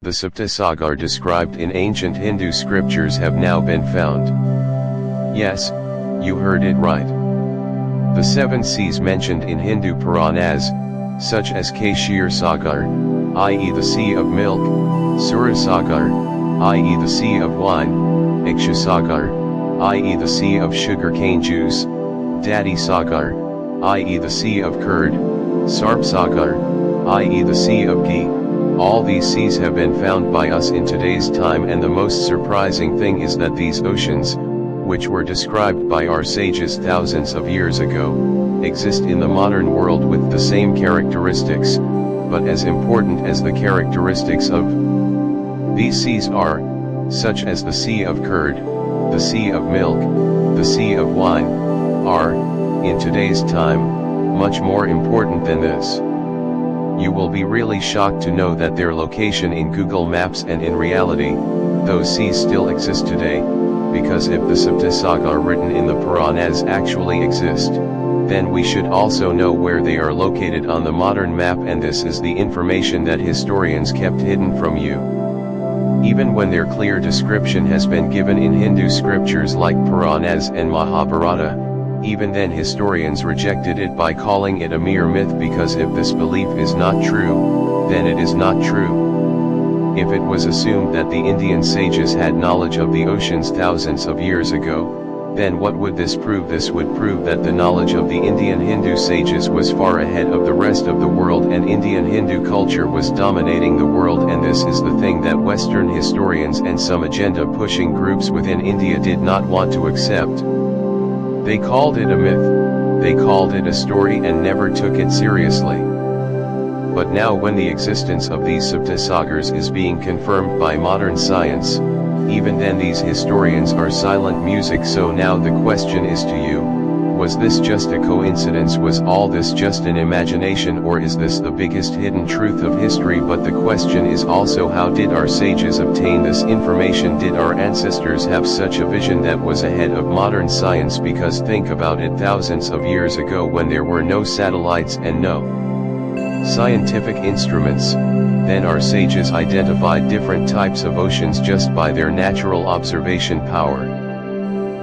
The Saptasagaras described in ancient Hindu scriptures have now been found. Yes, you heard it right. The 7 seas mentioned in Hindu Puranas, such as Kshira Sagara, i.e. the sea of milk, Surā Sagara, i.e. the sea of wine, Kshira Sagara, i.e. the sea of sugarcane juice, Devas Sagara, i.e. the sea of curd, Saptasagaras, i.e. the sea of ghee. All these seas have been found by us in today's time, and the most surprising thing is that these oceans, which were described by our sages thousands of years ago, exist in the modern world with the same characteristics, but as important as the characteristics of these seas are, such as the sea of curd, the sea of milk, the sea of wine, are, in today's time, much more important than this. You will be really shocked to know that their location in Google Maps and in reality, those seas still exist today, because if the Saptasagaras written in the Puranas actually exist, then we should also know where they are located on the modern map, and this is the information that historians kept hidden from you. Even when their clear description has been given in Hindu scriptures like Puranas and Mahabharata, even then historians rejected it by calling it a mere myth, because if this belief is not true, then it is not true. If it was assumed that the Indian sages had knowledge of the oceans thousands of years ago, then what would this prove? This would prove that the knowledge of the Indian Hindu sages was far ahead of the rest of the world, and Indian Hindu culture was dominating the world, and this is the thing that Western historians and some agenda-pushing groups within India did not want to accept. They called it a myth, they called it a story, and never took it seriously. But now, when the existence of these Saptasagaras is being confirmed by modern science, even then these historians are silent music. So now the question is to you, was this just a coincidence? Was all this just an imagination, or is this the biggest hidden truth of history? But the question is also, how did our sages obtain this information? Did our ancestors have such a vision that was ahead of modern science? Because think about it, thousands of years ago, when there were no satellites and no scientific instruments, then our sages identified different types of oceans just by their natural observation power.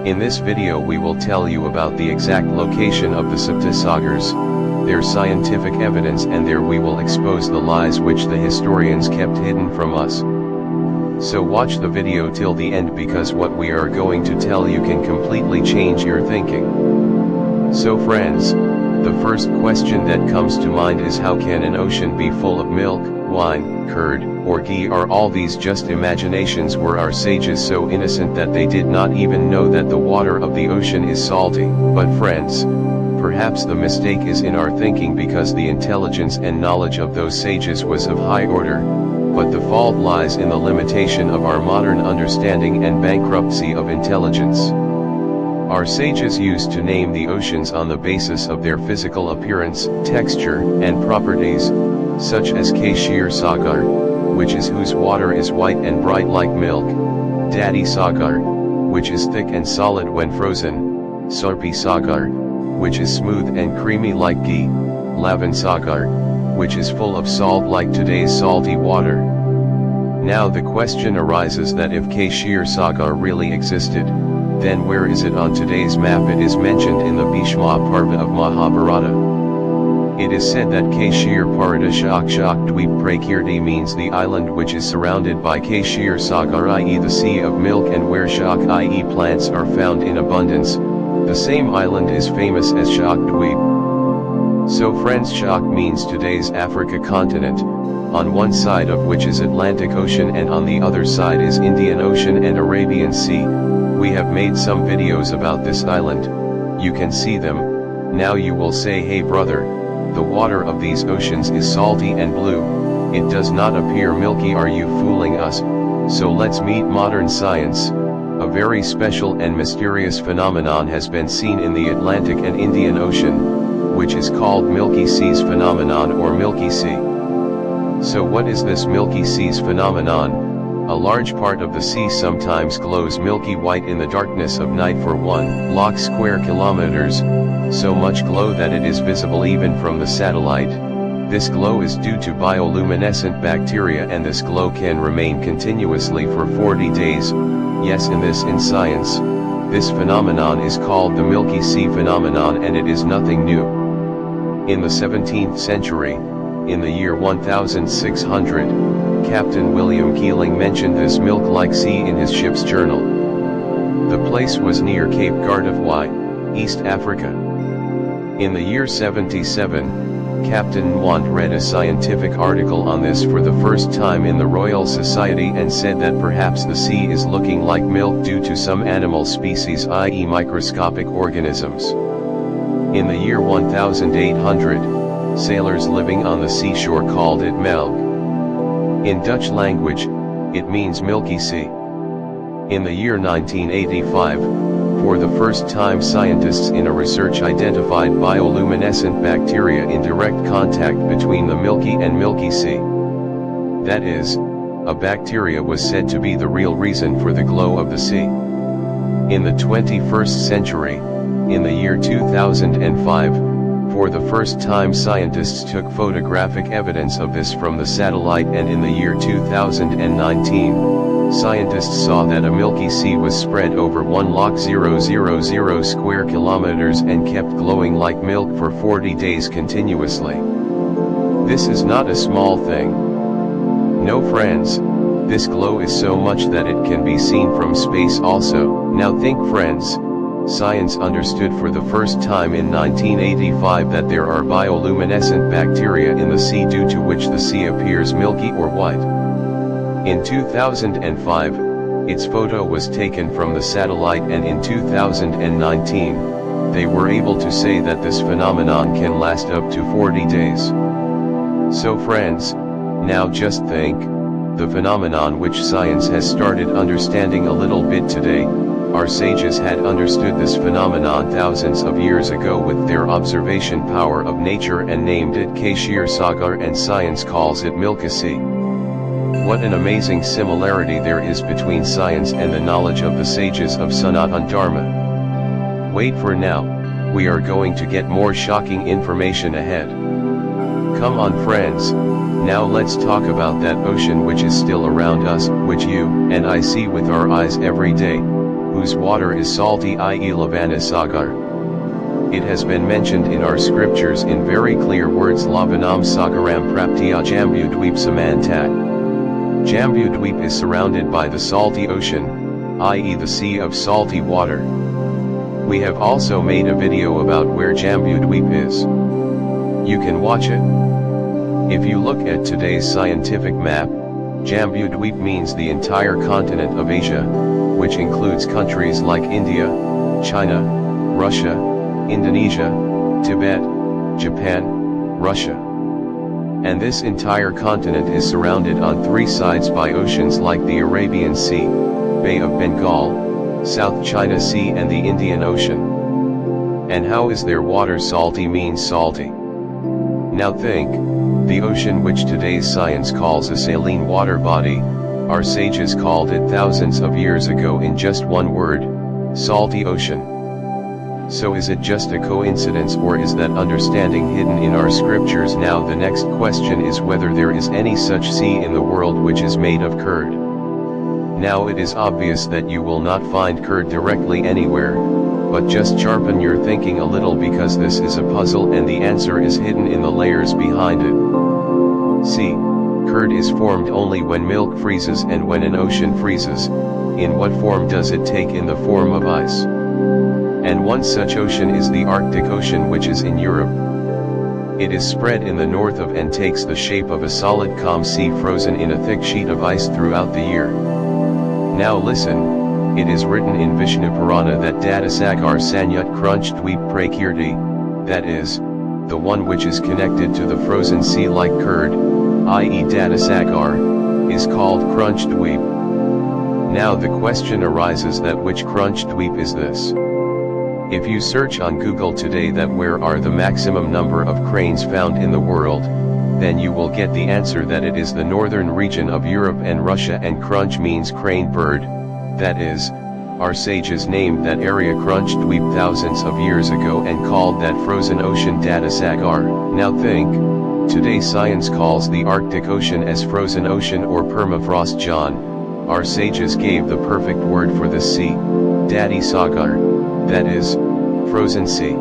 In this video we will tell you about the exact location of the Saptasagaras, their scientific evidence, and there we will expose the lies which the historians kept hidden from us. So watch the video till the end, because what we are going to tell you can completely change your thinking. So friends, the first question that comes to mind is, how can an ocean be full of milk, wine, curd, or ghee? Are all these just imaginations? Were our sages so innocent that they did not even know that the water of the ocean is salty? But friends, perhaps the mistake is in our thinking, because the intelligence and knowledge of those sages was of high order, but the fault lies in the limitation of our modern understanding and bankruptcy of intelligence. Our sages used to name the oceans on the basis of their physical appearance, texture, and properties, such as Kshira Sagara, which is whose water is white and bright like milk, Devas Sagara, which is thick and solid when frozen, Surā Sagara, which is smooth and creamy like ghee, Lavana Sagara, which is full of salt like today's salty water. Now the question arises that if Kshira Sagara really existed, then where is it on today's map? It is mentioned in the Bhishma Parva of Mahabharata. It is said that Kshira Parada Shak Shak Dweep Prakirti means the island which is surrounded by Kshira Sagara, i.e. the sea of milk, and where Shak, i.e. plants, are found in abundance. The same island is famous as Shak Dweep. So friends, Shak means today's Africa continent, on one side of which is Atlantic Ocean and on the other side is Indian Ocean and Arabian Sea. We have made some videos about this island, you can see them. Now you will say, hey brother, the water of these oceans is salty and blue, it does not appear milky, are you fooling us? So let's meet modern science. A very special and mysterious phenomenon has been seen in the Atlantic and Indian Ocean, which is called Milky Seas phenomenon or Milky Sea. So what is this Milky Seas phenomenon? A large part of the sea sometimes glows milky white in the darkness of night for 1 lakh square kilometers, so much glow that it is visible even from the satellite. This glow is due to bioluminescent bacteria, and this glow can remain continuously for 40 days. Yes, in science, this phenomenon is called the Milky Sea phenomenon, and it is nothing new. In the 17th century, in the year 1600, Captain William Keeling mentioned this milk-like sea in his ship's journal. The place was near Cape Gardaghwai, East Africa. In the year 77, Captain Nwant read a scientific article on this for the first time in the Royal Society and said that perhaps the sea is looking like milk due to some animal species, i.e. microscopic organisms. In the year 1800, sailors living on the seashore called it melk. In Dutch language, it means Milky Sea. In the year 1985, for the first time scientists in a research identified bioluminescent bacteria in direct contact between the Milky and Milky Sea. That is, a bacteria was said to be the real reason for the glow of the sea. In the 21st century, in the year 2005, for the first time scientists took photographic evidence of this from the satellite, and in the year 2019, scientists saw that a Milky Sea was spread over 1,000 square kilometers and kept glowing like milk for 40 days continuously. This is not a small thing. No friends, this glow is so much that it can be seen from space also. Now think friends, science understood for the first time in 1985 that there are bioluminescent bacteria in the sea due to which the sea appears milky or white. In 2005, its photo was taken from the satellite, and in 2019, they were able to say that this phenomenon can last up to 40 days. So friends, now just think, the phenomenon which science has started understanding a little bit today, our sages had understood this phenomenon thousands of years ago with their observation power of nature and named it Kshira Sagara, and science calls it Milky Sea. What an amazing similarity there is between science and the knowledge of the sages of Sanatan Dharma. Wait for now, we are going to get more shocking information ahead. Come on friends, now let's talk about that ocean which is still around us, which you and I see with our eyes every day, whose water is salty, i.e. Lavana Sagar. It has been mentioned in our scriptures in very clear words, Lavanam Sagaram Praptiya Jambudweep Samantak. Jambudweep is surrounded by the salty ocean, i.e. the sea of salty water. We have also made a video about where Jambudweep is. You can watch it. If you look at today's scientific map, Jambudweep means the entire continent of Asia, which includes countries like India, China, Russia, Indonesia, Tibet, Japan, Russia. And this entire continent is surrounded on three sides by oceans like the Arabian Sea, Bay of Bengal, South China Sea and the Indian Ocean. And how is their water salty? Means salty. Now think, the ocean which today's science calls a saline water body, our sages called it thousands of years ago in just one word, salty ocean. So is it just a coincidence, or is that understanding hidden in our scriptures? Now the next question is whether there is any such sea in the world which is made of curd. Now it is obvious that you will not find curd directly anywhere, but just sharpen your thinking a little, because this is a puzzle and the answer is hidden in the layers behind it. See, curd is formed only when milk freezes and when an ocean freezes. In what form does it take? In the form of ice. And one such ocean is the Arctic Ocean, which is in Europe. It is spread in the north of and takes the shape of a solid calm sea frozen in a thick sheet of ice throughout the year. Now listen, it is written in Vishnu Purana that Saptasagaras Sanyut Krunchtweep Prakirti, that is, the one which is connected to the frozen sea like curd, i.e. Saptasagara, is called Krunchtweep. Now the question arises that which Krunchtweep is this? If you search on Google today that where are the maximum number of cranes found in the world, then you will get the answer that it is the northern region of Europe and Russia, and Krunch means crane bird, that is, our sages named that area Krunchtweep thousands of years ago and called that frozen ocean Saptasagara. Now think, Today science calls the Arctic Ocean as frozen ocean or permafrost. Our sages gave the perfect word for this sea, Daddy Sagar, that is, frozen sea.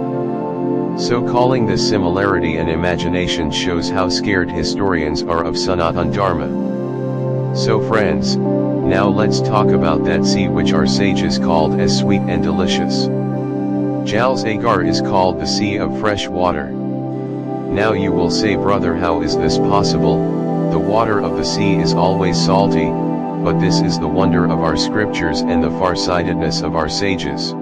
So calling this similarity an imagination shows how scared historians are of Sanatan Dharma. So friends, now let's talk about that sea which our sages called as sweet and delicious. Surā Sagara is called the sea of fresh water. Now you will say, brother, how is this possible? The water of the sea is always salty, but this is the wonder of our scriptures and the farsightedness of our sages.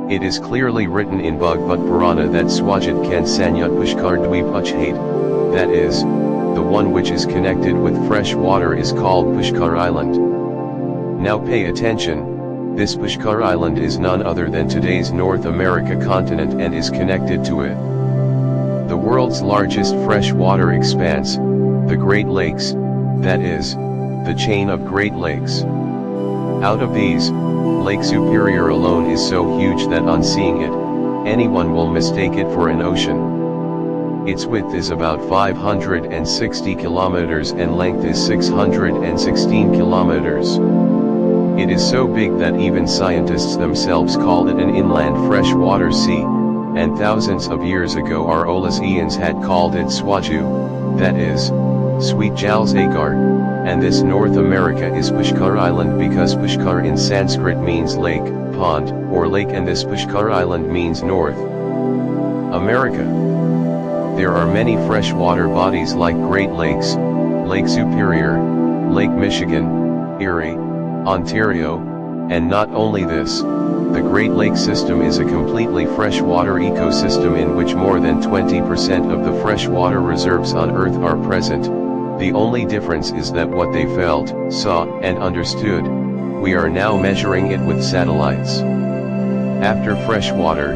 It is clearly written in Bhagavad Purana that Swajit kan sanyat pushkar dweep uchhate, that is, the one which is connected with fresh water is called Pushkar Island. Now pay attention, this Pushkar Island is none other than today's North America continent and is connected to it. The world's largest freshwater expanse, the Great Lakes, that is, the chain of Great Lakes. Out of these, Lake Superior alone is so huge that on seeing it, anyone will mistake it for an ocean. Its width is about 560 kilometers and length is 616 kilometers. It is so big that even scientists themselves call it an inland freshwater sea, and thousands of years ago our Olesians had called it Swaju, that is, sweet Surā Sagara, and this North America is Pushkar Island because Pushkar in Sanskrit means lake, pond, or lake, and this Pushkar Island means North America. There are many freshwater bodies like Great Lakes, Lake Superior, Lake Michigan, Erie, Ontario, and not only this, the Great Lake system is a completely freshwater ecosystem in which more than 20% of the freshwater reserves on Earth are present. The only difference is that what they felt, saw, and understood, we are now measuring it with satellites. After freshwater,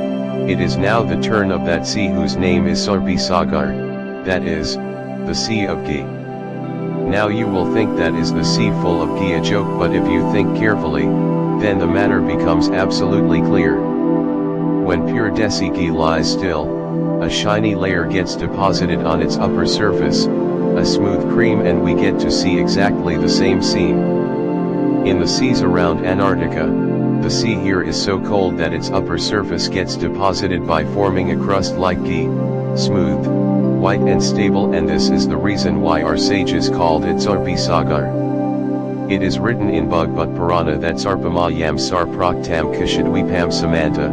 it is now the turn of that sea whose name is Surā Sagara, that is, the sea of ghee. Now you will think that is the sea full of ghee a joke, but if you think carefully, then the matter becomes absolutely clear. When pure desi ghee lies still, a shiny layer gets deposited on its upper surface, a smooth cream, and we get to see exactly the same scene. In the seas around Antarctica, the sea here is so cold that its upper surface gets deposited by forming a crust like ghee, smooth, white and stable, and this is the reason why our sages called it Surā Sagara. It is written in Bhagavad Purana that Sarpamayam Sarproktam Kshidwipam Samanta,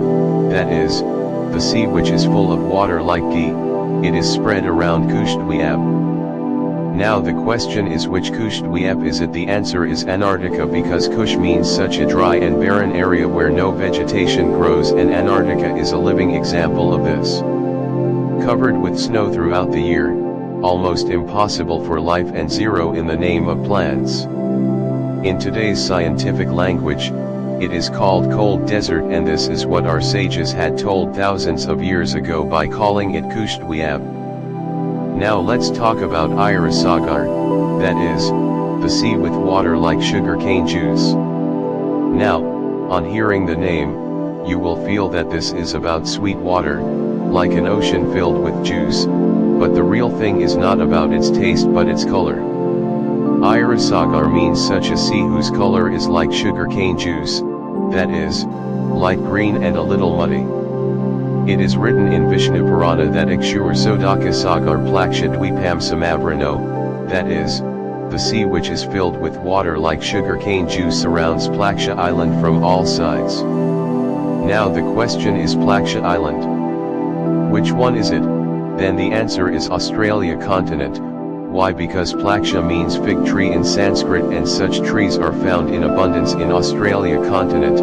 that is, the sea which is full of water like ghee, it is spread around Kushdwip. Now the question is, which Kushdwip is it? The answer is Antarctica, because Kush means such a dry and barren area where no vegetation grows, and Antarctica is a living example of this. Covered with snow throughout the year, almost impossible for life, and zero in the name of plants. In today's scientific language, it is called cold desert, and this is what our sages had told thousands of years ago by calling it Kushdwip. Now let's talk about Surā Sagara, that is, the sea with water like sugarcane juice. Now, on hearing the name, you will feel that this is about sweet water, like an ocean filled with juice, but the real thing is not about its taste but its color. Surā Sagara means such a sea whose color is like sugarcane juice, that is, light green and a little muddy. It is written in Vishnu Purana that Kshira Sagara Plakshadwipam Samavrano, that is, the sea which is filled with water like sugarcane juice surrounds Plaksha Island from all sides. Now the question is, Plaksha Island, which one is it? Then the answer is Australia continent. Why? Because Plaksha means fig tree in Sanskrit, and such trees are found in abundance in Australia continent.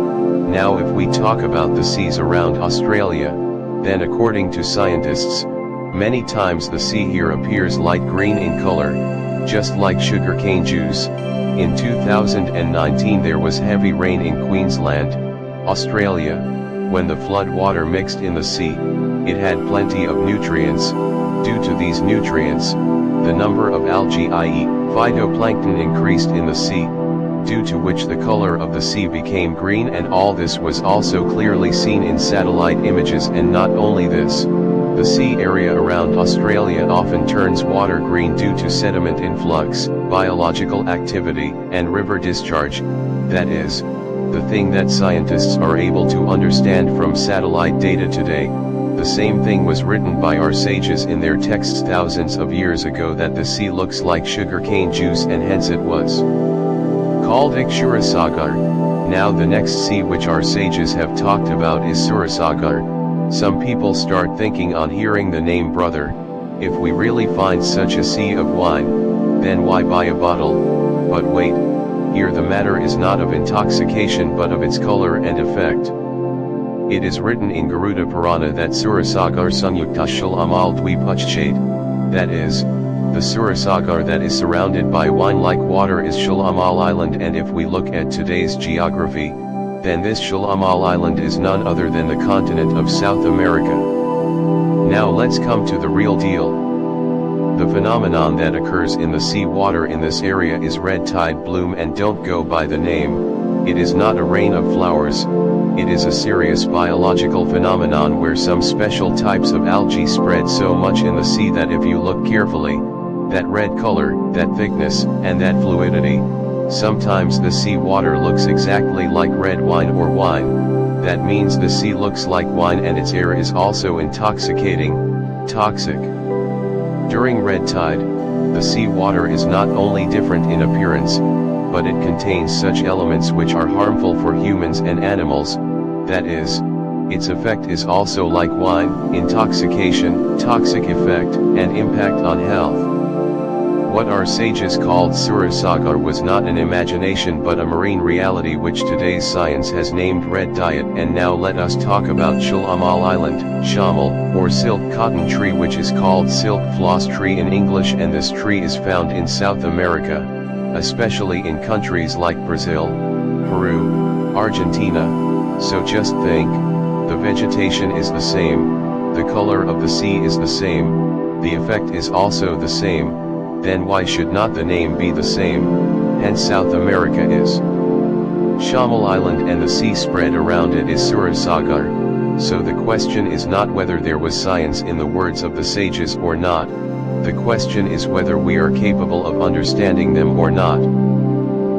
Now if we talk about the seas around Australia, then according to scientists, many times the sea here appears light green in color, just like sugarcane juice. In 2019 there was heavy rain in Queensland, Australia. When the flood water mixed in the sea, it had plenty of nutrients. Due to these nutrients, the number of algae, i.e., phytoplankton, increased in the sea, due to which the color of the sea became green, and all this was also clearly seen in satellite images. And not only this, The sea area around Australia often turns water green due to sediment influx, biological activity, and river discharge, that is, the thing that scientists are able to understand from satellite data today. The same thing was written by our sages in their texts thousands of years ago, that the sea looks like sugarcane juice, and hence it was called Kshira Sagara. Now the next sea which our sages have talked about is Surā Sagara. Some people start thinking on hearing the name, brother, if we really find such a sea of wine, then why buy a bottle? But wait, here the matter is not of intoxication but of its color and effect. It is written in Garuda Purana that Surā Sagara Sanyukta Shal Amal Dvipachchade, that is, the Surā Sagara that is surrounded by wine-like water is Shal Amal Island, and if we look at today's geography, then this Shal Amal Island is none other than the continent of South America. Now let's come to the real deal. The phenomenon that occurs in the sea water in this area is red tide bloom, and don't go by the name. It is not a rain of flowers, it is a serious biological phenomenon where some special types of algae spread so much in the sea that if you look carefully, that red color, that thickness, and that fluidity, sometimes the sea water looks exactly like red wine or wine. That means the sea looks like wine, and its air is also intoxicating, toxic. During red tide, the sea water is not only different in appearance, but it contains such elements which are harmful for humans and animals, that is, its effect is also like wine, intoxication, toxic effect, and impact on health. What our sages called Surā Sagara was not an imagination but a marine reality which today's science has named red diet. And now let us talk about Shal Amal Island, shamal, or silk cotton tree, which is called silk floss tree in English, and this tree is found in South America, especially in countries like Brazil, Peru, Argentina. So just think, the vegetation is the same, the color of the sea is the same, the effect is also the same. Then why should not the name be the same? Hence South America is Shamal Island, and the sea spread around it is Surā Sagara. So the question is not whether there was science in the words of the sages or not. The question is whether we are capable of understanding them or not.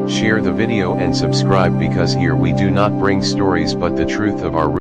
Share the video and subscribe, because here we do not bring stories but the truth of our